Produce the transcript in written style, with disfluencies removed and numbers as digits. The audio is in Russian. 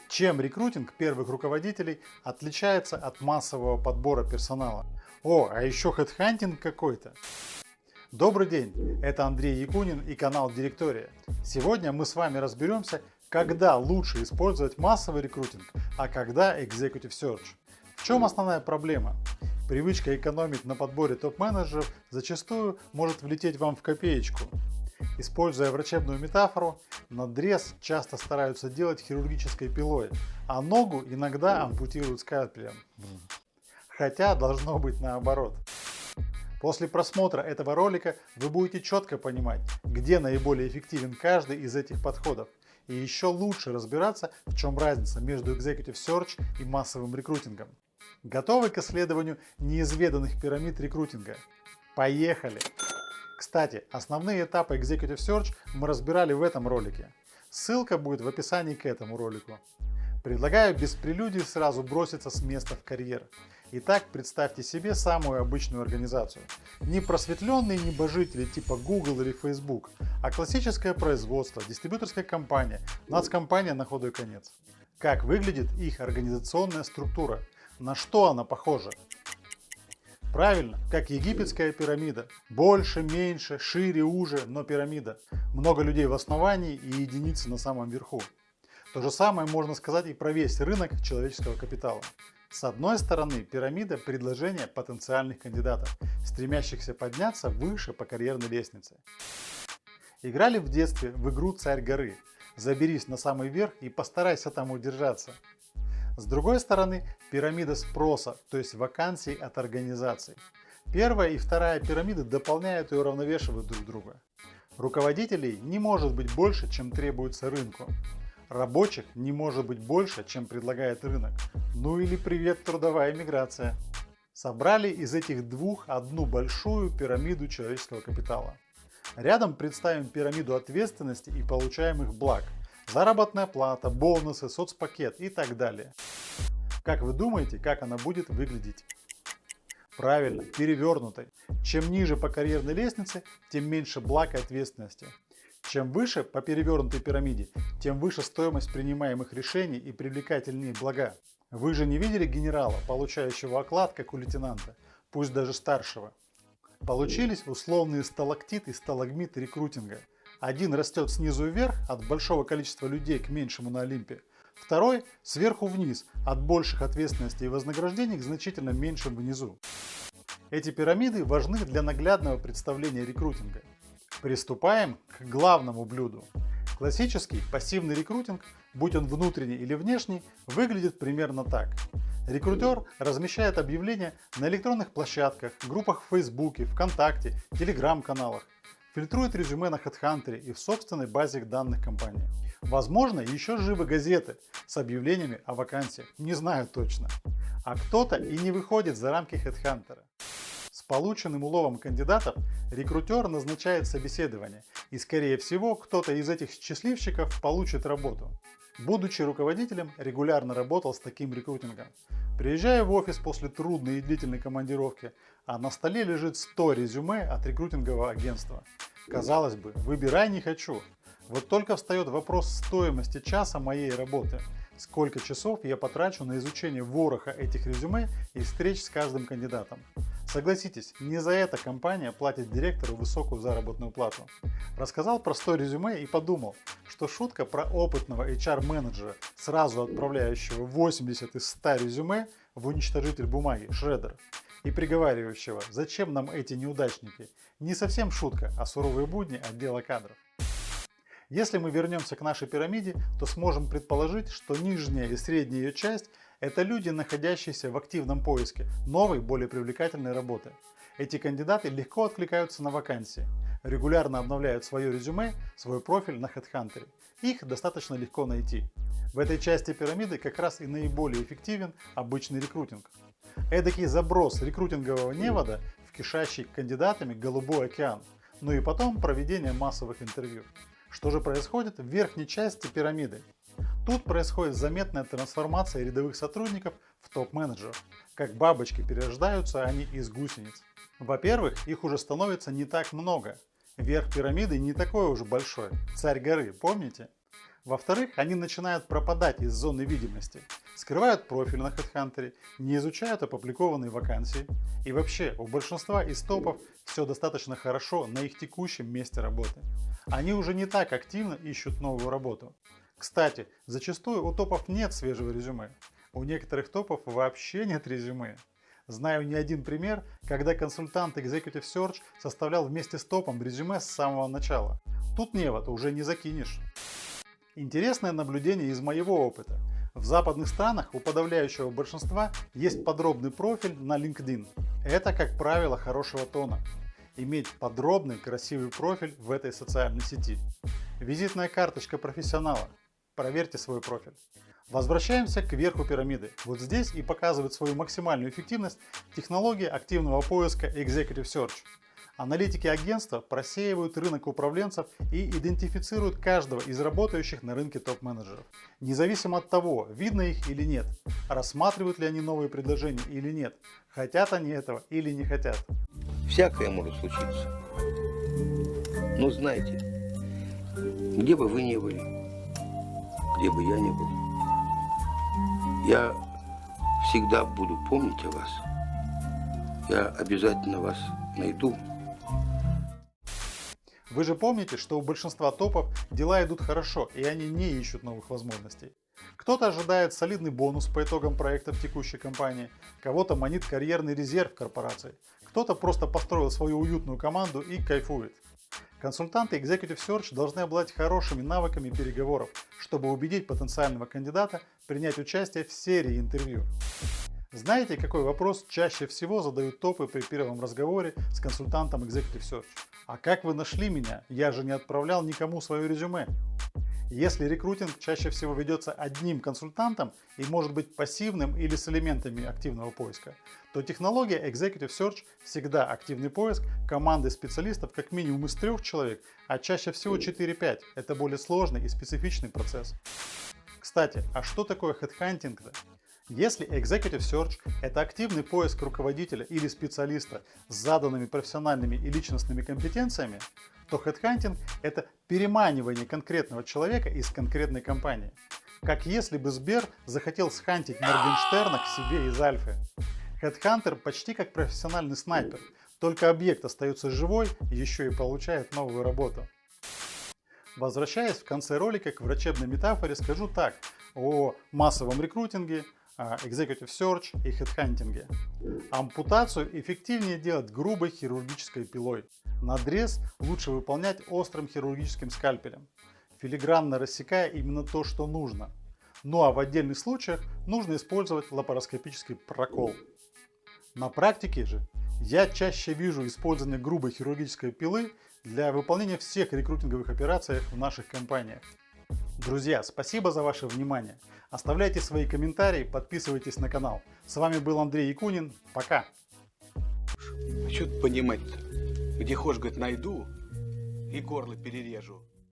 Чем рекрутинг первых руководителей отличается от массового подбора персонала? О, а еще хедхантинг какой-то. Добрый день, это Андрей Якунин и канал Директория. Сегодня мы с вами разберемся, когда лучше использовать массовый рекрутинг, а когда Executive Search. В чем основная проблема? Привычка экономить на подборе топ-менеджеров зачастую может влететь вам в копеечку. Используя врачебную метафору, надрез часто стараются делать хирургической пилой, а ногу иногда ампутируют скальпелем. Хотя должно быть наоборот. После просмотра этого ролика вы будете четко понимать, где наиболее эффективен каждый из этих подходов, и еще лучше разбираться, в чем разница между Executive Search и массовым рекрутингом. Готовы к исследованию неизведанных пирамид рекрутинга? Поехали! Кстати, основные этапы Executive Search мы разбирали в этом ролике. Ссылка будет в описании к этому ролику. Предлагаю без прелюдий сразу броситься с места в карьер. Итак, представьте себе самую обычную организацию. Не просветленные небожители типа Google или Facebook, а классическое производство, дистрибьюторская компания, нацкомпания на худой конец. Как выглядит их организационная структура? На что она похожа? Правильно, как египетская пирамида. Больше, меньше, шире, уже, но пирамида. Много людей в основании и единицы на самом верху. То же самое можно сказать и про весь рынок человеческого капитала. С одной стороны, пирамида – предложения потенциальных кандидатов, стремящихся подняться выше по карьерной лестнице. Играли в детстве в игру «Царь горы». Заберись на самый верх и постарайся там удержаться. С другой стороны, пирамида спроса, то есть вакансий от организаций. Первая и вторая пирамиды дополняют и уравновешивают друг друга. Руководителей не может быть больше, чем требуется рынку. Рабочих не может быть больше, чем предлагает рынок. Ну или привет, трудовая миграция. Собрали из этих двух одну большую пирамиду человеческого капитала. Рядом представим пирамиду ответственности и получаемых благ. Заработная плата, бонусы, соцпакет и так далее. Как вы думаете, как она будет выглядеть? Правильно, перевернутой. Чем ниже по карьерной лестнице, тем меньше благ и ответственности. Чем выше по перевернутой пирамиде, тем выше стоимость принимаемых решений и привлекательнее блага. Вы же не видели генерала, получающего оклад, как у лейтенанта, пусть даже старшего. Получились условные сталактит и сталагмит рекрутинга. Один растет снизу вверх, от большого количества людей к меньшему на Олимпе. Второй сверху вниз, от больших ответственностей и вознаграждений к значительно меньшим внизу. Эти пирамиды важны для наглядного представления рекрутинга. Приступаем к главному блюду. Классический пассивный рекрутинг, будь он внутренний или внешний, выглядит примерно так. Рекрутер размещает объявления на электронных площадках, группах в Фейсбуке, ВКонтакте, Телеграм-каналах. Фильтрует резюме на HeadHunter и в собственной базе данных компании. Возможно, еще живы газеты с объявлениями о вакансиях, не знаю точно. А кто-то и не выходит за рамки HeadHunter. С полученным уловом кандидатов рекрутер назначает собеседование, и скорее всего кто-то из этих счастливчиков получит работу. Будучи руководителем, регулярно работал с таким рекрутингом. Приезжаю в офис после трудной и длительной командировки, а на столе лежит 100 резюме от рекрутингового агентства. Казалось бы, выбирай не хочу. Вот только встает вопрос стоимости часа моей работы. Сколько часов я потрачу на изучение вороха этих резюме и встреч с каждым кандидатом. Согласитесь, не за это компания платит директору высокую заработную плату. Рассказал про 100 резюме и подумал, что шутка про опытного HR-менеджера, сразу отправляющего 80 из 100 резюме в уничтожитель бумаги, шредер, и приговаривающего, зачем нам эти неудачники, не совсем шутка, а суровые будни отдела кадров. Если мы вернемся к нашей пирамиде, то сможем предположить, что нижняя и средняя ее часть – это люди, находящиеся в активном поиске новой, более привлекательной работы. Эти кандидаты легко откликаются на вакансии, регулярно обновляют свое резюме, свой профиль на HeadHunter. Их достаточно легко найти. В этой части пирамиды как раз и наиболее эффективен обычный рекрутинг. Эдакий заброс рекрутингового невода в кишащий кандидатами голубой океан, ну и потом проведение массовых интервью. Что же происходит в верхней части пирамиды? Тут происходит заметная трансформация рядовых сотрудников в топ-менеджеров. Как бабочки перерождаются они из гусениц. Во-первых, их уже становится не так много. Верх пирамиды не такой уж большой. Царь горы, помните? Во-вторых, они начинают пропадать из зоны видимости, скрывают профиль на HeadHunter, не изучают опубликованные вакансии. И вообще, у большинства из топов все достаточно хорошо на их текущем месте работы. Они уже не так активно ищут новую работу. Кстати, зачастую у топов нет свежего резюме. У некоторых топов вообще нет резюме. Знаю не один пример, когда консультант Executive Search составлял вместе с топом резюме с самого начала. Тут невод уже не закинешь. Интересное наблюдение из моего опыта. В западных странах у подавляющего большинства есть подробный профиль на LinkedIn. Это, как правило, хорошего тона. Иметь подробный, красивый профиль в этой социальной сети. Визитная карточка профессионала. Проверьте свой профиль. Возвращаемся к верху пирамиды. Вот здесь и показывает свою максимальную эффективность технология активного поиска Executive Search. Аналитики агентства просеивают рынок управленцев и идентифицируют каждого из работающих на рынке топ-менеджеров. Независимо от того, видно их или нет, рассматривают ли они новые предложения или нет, хотят они этого или не хотят. Всякое может случиться. Но знайте, где бы вы ни были, где бы я ни был, я всегда буду помнить о вас. Я обязательно вас найду. Вы же помните, что у большинства топов дела идут хорошо, и они не ищут новых возможностей. Кто-то ожидает солидный бонус по итогам проекта в текущей компании, кого-то манит карьерный резерв корпорации, кто-то просто построил свою уютную команду и кайфует. Консультанты Executive Search должны обладать хорошими навыками переговоров, чтобы убедить потенциального кандидата принять участие в серии интервью. Знаете, какой вопрос чаще всего задают топы при первом разговоре с консультантом Executive Search? А как вы нашли меня? Я же не отправлял никому свое резюме. Если рекрутинг чаще всего ведется одним консультантом и может быть пассивным или с элементами активного поиска, то технология Executive Search всегда активный поиск команды специалистов как минимум из 3 человек, а чаще всего 4-5. Это более сложный и специфичный процесс. Кстати, а что такое хедхантинг-то? Если Executive Search – это активный поиск руководителя или специалиста с заданными профессиональными и личностными компетенциями, то хедхантинг – это переманивание конкретного человека из конкретной компании. Как если бы Сбер захотел схантить Моргенштерна к себе из Альфы. Хедхантер почти как профессиональный снайпер, только объект остается живой, еще и получает новую работу. Возвращаясь в конце ролика к врачебной метафоре, скажу так о массовом рекрутинге, Executive Search и хедхантинге. Ампутацию эффективнее делать грубой хирургической пилой. Надрез лучше выполнять острым хирургическим скальпелем, филигранно рассекая именно то, что нужно. Ну а в отдельных случаях нужно использовать лапароскопический прокол. На практике же я чаще вижу использование грубой хирургической пилы для выполнения всех рекрутинговых операций в наших компаниях. Друзья, спасибо за ваше внимание. Оставляйте свои комментарии, подписывайтесь на канал. С вами был Андрей Якунин. Пока. А что тут понимать-то? Где хошь, говорит, найду и горло перережу.